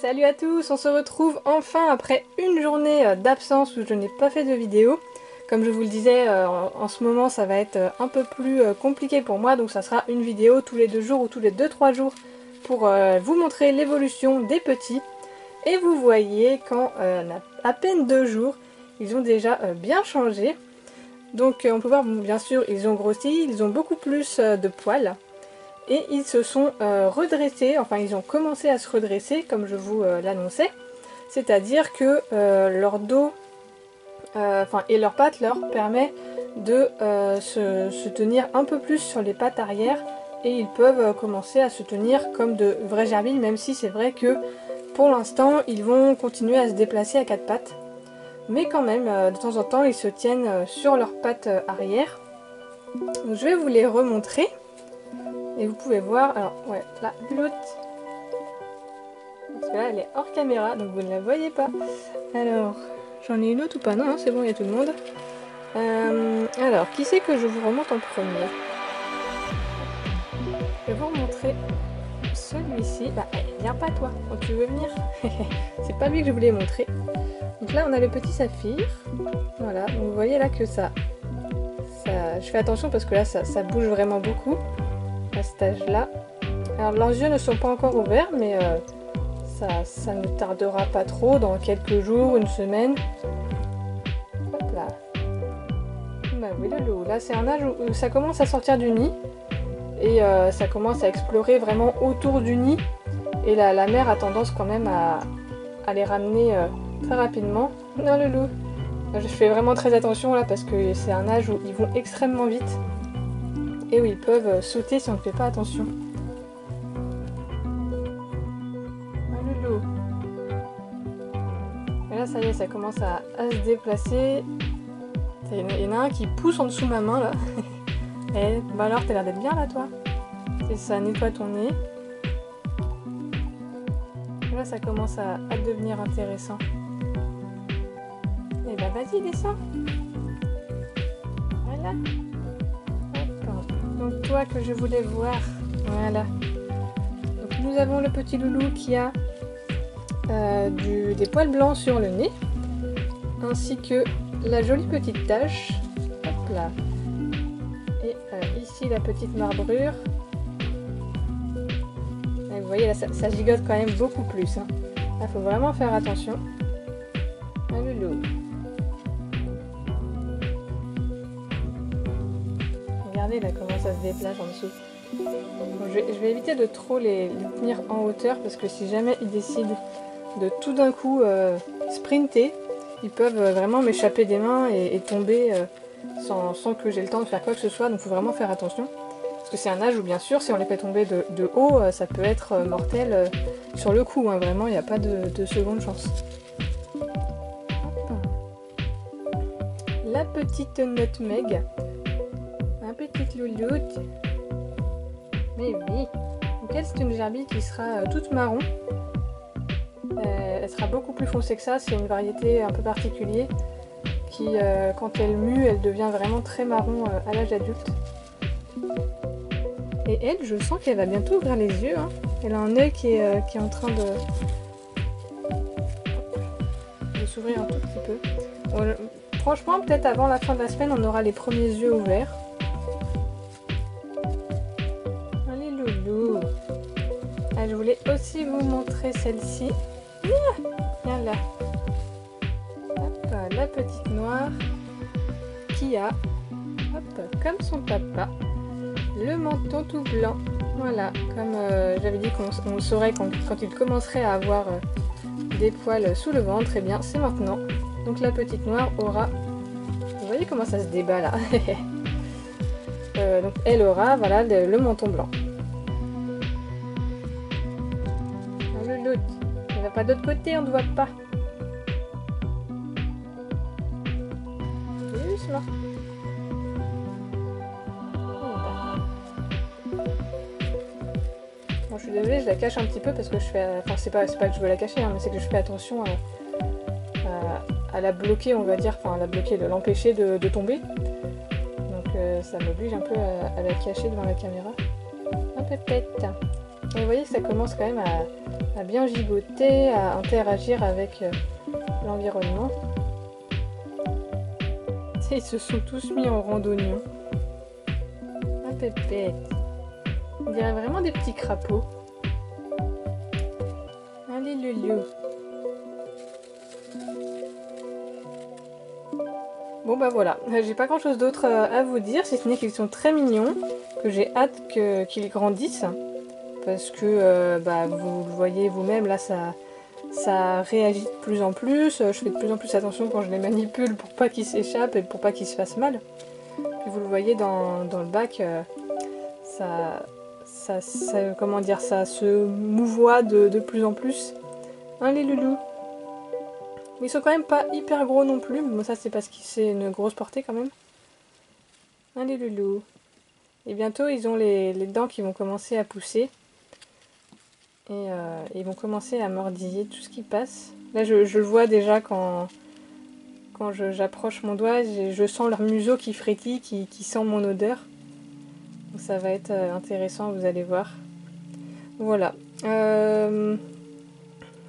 Salut à tous, on se retrouve enfin après une journée d'absence où je n'ai pas fait de vidéo. Comme je vous le disais, en ce moment ça va être un peu plus compliqué pour moi, donc ça sera une vidéo tous les 2 jours ou tous les 2-3 jours pour vous montrer l'évolution des petits. Et vous voyez qu'en à peine 2 jours, ils ont déjà bien changé. Donc on peut voir, bon, bien sûr, ils ont grossi, ils ont beaucoup plus de poils. Et ils se sont redressés, enfin ils ont commencé à se redresser comme je vous l'annonçais. C'est-à-dire que leur dos et leurs pattes leur permet de se tenir un peu plus sur les pattes arrière. Et ils peuvent commencer à se tenir comme de vrais gerbilles, même si c'est vrai que pour l'instant ils vont continuer à se déplacer à 4 pattes. Mais quand même, de temps en temps ils se tiennent sur leurs pattes arrière. Donc, je vais vous les remontrer. Et vous pouvez voir, alors ouais, là, l'autre, parce que là elle est hors caméra, donc vous ne la voyez pas. Alors, j'en ai une autre ou pas? Non, hein, c'est bon, il y a tout le monde. Alors, qui c'est que je vous remonte en premier? Je vais vous remontrer celui-ci. Bah, viens pas toi, quand tu veux venir. C'est pas lui que je voulais montrer. Donc là, on a le petit saphir. Voilà, donc vous voyez là que ça je fais attention parce que là, ça bouge vraiment beaucoup. À cet âge-là. Alors leurs yeux ne sont pas encore ouverts, mais ça ne tardera pas trop, dans quelques jours, une semaine. Hop là. Bah oui, le loup. Là c'est un âge où ça commence à sortir du nid. Et ça commence à explorer vraiment autour du nid. Et la mère a tendance quand même à les ramener très rapidement. Non le loup. Je fais vraiment très attention là parce que c'est un âge où ils vont extrêmement vite. Et où ils peuvent sauter si on ne fait pas attention. Le loup. Et là ça y est, ça commence à se déplacer. Il y en a un qui pousse en dessous de ma main là. Et bah alors t'as l'air d'être bien là toi. C'est ça, nettoie ton nez. Et là ça commence à devenir intéressant. Et bah vas-y descends. Voilà. Donc toi que je voulais voir, voilà. Donc nous avons le petit loulou qui a des poils blancs sur le nez, ainsi que la jolie petite tache, hop là, et ici la petite marbrure. Et vous voyez là ça gigote quand même beaucoup plus, hein. Là faut vraiment faire attention. Un loulou. Regardez là comment ça se déplace en dessous. Bon, je vais éviter de trop les tenir en hauteur parce que si jamais ils décident de tout d'un coup sprinter, ils peuvent vraiment m'échapper des mains et tomber sans que j'ai le temps de faire quoi que ce soit. Donc il faut vraiment faire attention. Parce que c'est un âge où bien sûr si on les fait tomber de haut, ça peut être mortel sur le coup. Hein. Vraiment il n'y a pas de seconde chance. La petite nutmeg. Petite louloute. Mais oui. Donc elle c'est une gerbille qui sera toute marron. Elle sera beaucoup plus foncée que ça. C'est une variété un peu particulière qui quand elle mue elle devient vraiment très marron à l'âge adulte. Et elle je sens qu'elle va bientôt ouvrir les yeux. Hein. Elle a un œil qui est en train de s'ouvrir un tout petit peu. Bon, franchement peut-être avant la fin de la semaine on aura les premiers yeux ouverts. Je voulais aussi vous montrer celle-ci. Viens là. Hop, la petite noire qui a, hop, comme son papa, le menton tout blanc. Voilà, comme j'avais dit qu'on le saurait quand il commencerait à avoir des poils sous le ventre. Et bien c'est maintenant. Donc la petite noire aura, vous voyez comment ça se débat là. Donc elle aura, voilà, le menton blanc. Il va pas de l'autre côté, on ne voit pas. Doucement. Bon, je suis désolée, je la cache un petit peu parce que je fais... Enfin, c'est pas que je veux la cacher, hein, mais c'est que je fais attention à la bloquer, on va dire. Enfin, à la bloquer, de l'empêcher de tomber. Donc ça m'oblige un peu à la cacher devant la caméra. Un peu tête. Et vous voyez que ça commence quand même à à bien gigoter, à interagir avec l'environnement. Ils se sont tous mis en randonnion. Ah pépette. On dirait vraiment des petits crapauds. Allez Lulu. Bon bah voilà, j'ai pas grand chose d'autre à vous dire, si ce n'est qu'ils sont très mignons, que j'ai hâte qu'ils grandissent, parce que bah, vous le voyez vous-même, là ça réagit de plus en plus, je fais de plus en plus attention quand je les manipule pour pas qu'ils s'échappent et pour pas qu'ils se fassent mal. Puis vous le voyez dans le bac, comment dire, ça se mouvoie de plus en plus. Hein les loulous? Ils sont quand même pas hyper gros non plus, mais bon, ça c'est parce que c'est une grosse portée quand même. Hein les loulous? Et bientôt ils ont les dents qui vont commencer à pousser. Et ils vont commencer à mordiller tout ce qui passe. Là je le vois déjà quand j'approche mon doigt, je sens leur museau qui frétille, qui sent mon odeur. Donc ça va être intéressant, vous allez voir. Voilà.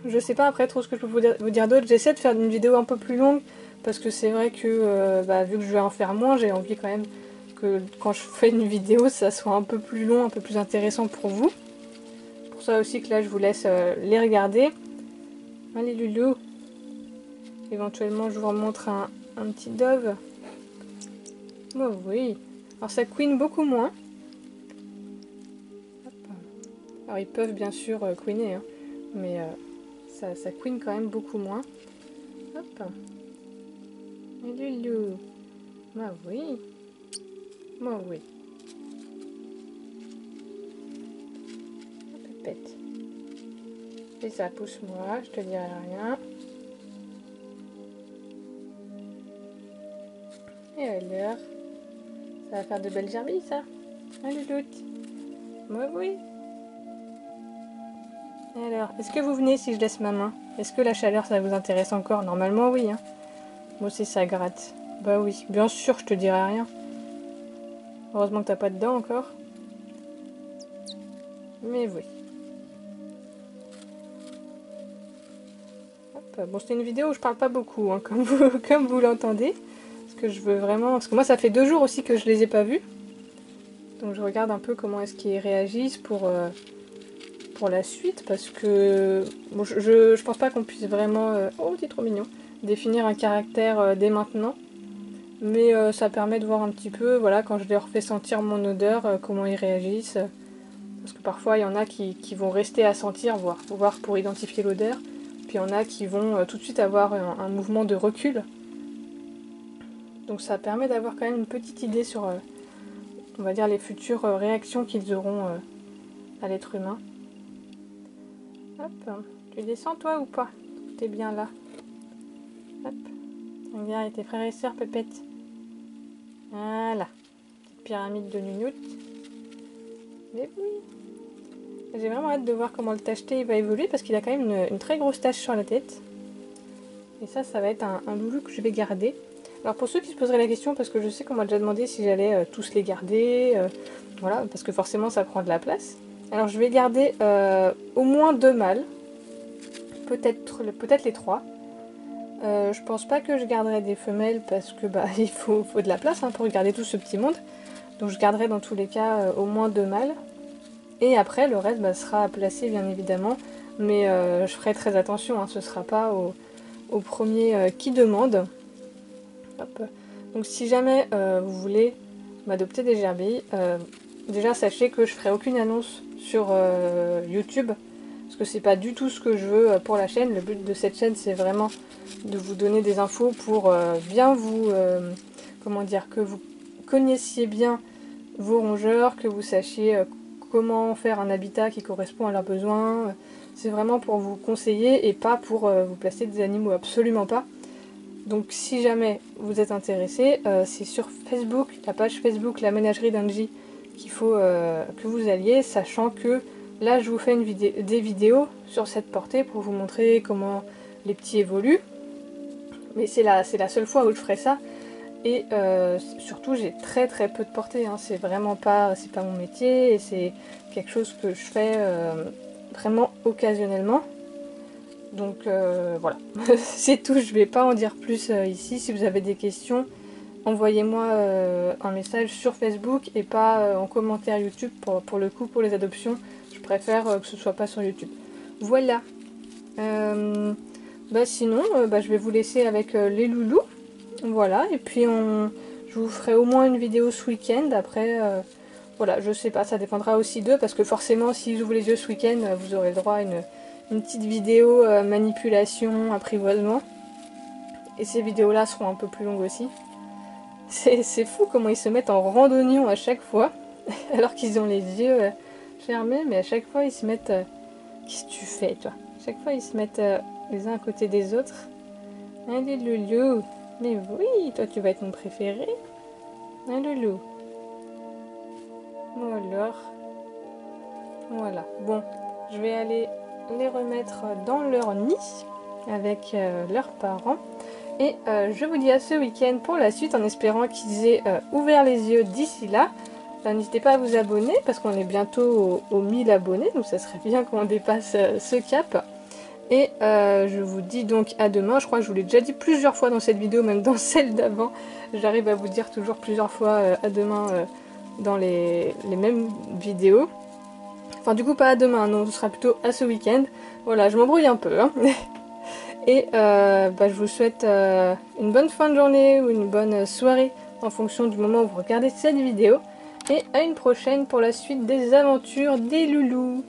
Je sais pas après trop ce que je peux vous dire d'autre. J'essaie de faire une vidéo un peu plus longue parce que c'est vrai que bah, vu que je vais en faire moins, j'ai envie quand même que quand je fais une vidéo, ça soit un peu plus long, un peu plus intéressant pour vous. C'est pour ça aussi que là, je vous laisse les regarder. Allez, loulou. Éventuellement, je vous remontre un petit dove. Oh oui. Alors, ça queen beaucoup moins. Hop. Alors, ils peuvent bien sûr queener, hein, mais ça queen quand même beaucoup moins. Hop. Et loulou. Bah oui. Bah oui. Pépette. Et ça pousse moi, je te dirai rien. Et alors, ça va faire de belles gerbilles, ça. Hein, louloute? Bah oui. Et alors, est-ce que vous venez si je laisse ma main? Est-ce que la chaleur, ça vous intéresse encore? Normalement, oui. Hein. Moi aussi, ça gratte. Bah oui, bien sûr, je te dirai rien. Heureusement que t'as pas de dents encore. Mais oui. Hop. Bon, c'était une vidéo où je parle pas beaucoup, hein, comme vous l'entendez. Parce que je veux vraiment... Parce que moi, ça fait 2 jours aussi que je les ai pas vus. Donc je regarde un peu comment est-ce qu'ils réagissent pour la suite. Parce que bon, je pense pas qu'on puisse vraiment... oh, c'est trop mignon. Définir un caractère dès maintenant. Mais ça permet de voir un petit peu, voilà, quand je leur fais sentir mon odeur, comment ils réagissent. Parce que parfois, il y en a qui vont rester à sentir, voir pour identifier l'odeur. Puis il y en a qui vont tout de suite avoir un mouvement de recul. Donc ça permet d'avoir quand même une petite idée sur, on va dire, les futures réactions qu'ils auront à l'être humain. Hop, tu descends toi ou pas? T'es bien là. Hop, regarde tes frères et sœurs, Pépette. Voilà, petite pyramide de Nuniout. Mais oui. J'ai vraiment hâte de voir comment le tacheté va évoluer parce qu'il a quand même une très grosse tache sur la tête. Et ça va être un loulou que je vais garder. Alors pour ceux qui se poseraient la question, parce que je sais qu'on m'a déjà demandé si j'allais tous les garder, voilà, parce que forcément ça prend de la place. Alors je vais garder au moins 2 mâles, peut-être les 3. Je pense pas que je garderai des femelles parce que bah il faut de la place hein, pour garder tout ce petit monde. Donc je garderai dans tous les cas au moins 2 mâles. Et après le reste bah, sera placé bien évidemment. Mais je ferai très attention, hein, ce sera pas au premier qui demande. Hop. Donc si jamais vous voulez m'adopter des gerbilles, déjà sachez que je ferai aucune annonce sur YouTube. Parce que c'est pas du tout ce que je veux pour la chaîne. Le but de cette chaîne c'est vraiment de vous donner des infos pour bien vous... comment dire, que vous connaissiez bien vos rongeurs, que vous sachiez comment faire un habitat qui correspond à leurs besoins. C'est vraiment pour vous conseiller et pas pour vous placer des animaux, absolument pas. Donc si jamais vous êtes intéressé, c'est sur Facebook, la page Facebook La Ménagerie d'Angie qu'il faut que vous alliez, sachant que là je vous fais des vidéos sur cette portée pour vous montrer comment les petits évoluent. Mais c'est la seule fois où je ferai ça. Et surtout j'ai très peu de portée, hein. C'est vraiment pas, c'est pas mon métier et c'est quelque chose que je fais vraiment occasionnellement. Donc voilà, c'est tout, je vais pas en dire plus ici. Si vous avez des questions, envoyez-moi un message sur Facebook et pas en commentaire YouTube pour le coup, pour les adoptions. Je préfère que ce soit pas sur YouTube. Voilà. Sinon, je vais vous laisser avec les loulous. Voilà, et puis je vous ferai au moins une vidéo ce week-end. Après, voilà, je sais pas, ça dépendra aussi d'eux, parce que forcément, s'ils ouvrent les yeux ce week-end, vous aurez le droit à une petite vidéo manipulation, apprivoisement. Et ces vidéos-là seront un peu plus longues aussi. C'est fou comment ils se mettent en randonnion à chaque fois, alors qu'ils ont les yeux fermés, mais à chaque fois ils se mettent... Qu'est-ce que tu fais, toi? À chaque fois ils se mettent les uns à côté des autres. Allez, loulou. Mais oui, toi tu vas être mon préféré. Hein, loulou. Ou alors... Voilà. Bon, je vais aller les remettre dans leur nid avec leurs parents. Et je vous dis à ce week-end pour la suite, en espérant qu'ils aient ouvert les yeux d'ici là. N'hésitez pas à vous abonner, parce qu'on est bientôt aux 1000 abonnés, donc ça serait bien qu'on dépasse ce cap. Et je vous dis donc à demain. Je crois que je vous l'ai déjà dit plusieurs fois dans cette vidéo, même dans celle d'avant. J'arrive à vous dire toujours plusieurs fois à demain dans les mêmes vidéos. Enfin du coup pas à demain, non, ce sera plutôt à ce week-end. Voilà, je m'embrouille un peu. Hein. Et je vous souhaite une bonne fin de journée ou une bonne soirée en fonction du moment où vous regardez cette vidéo. Et à une prochaine pour la suite des aventures des loulous.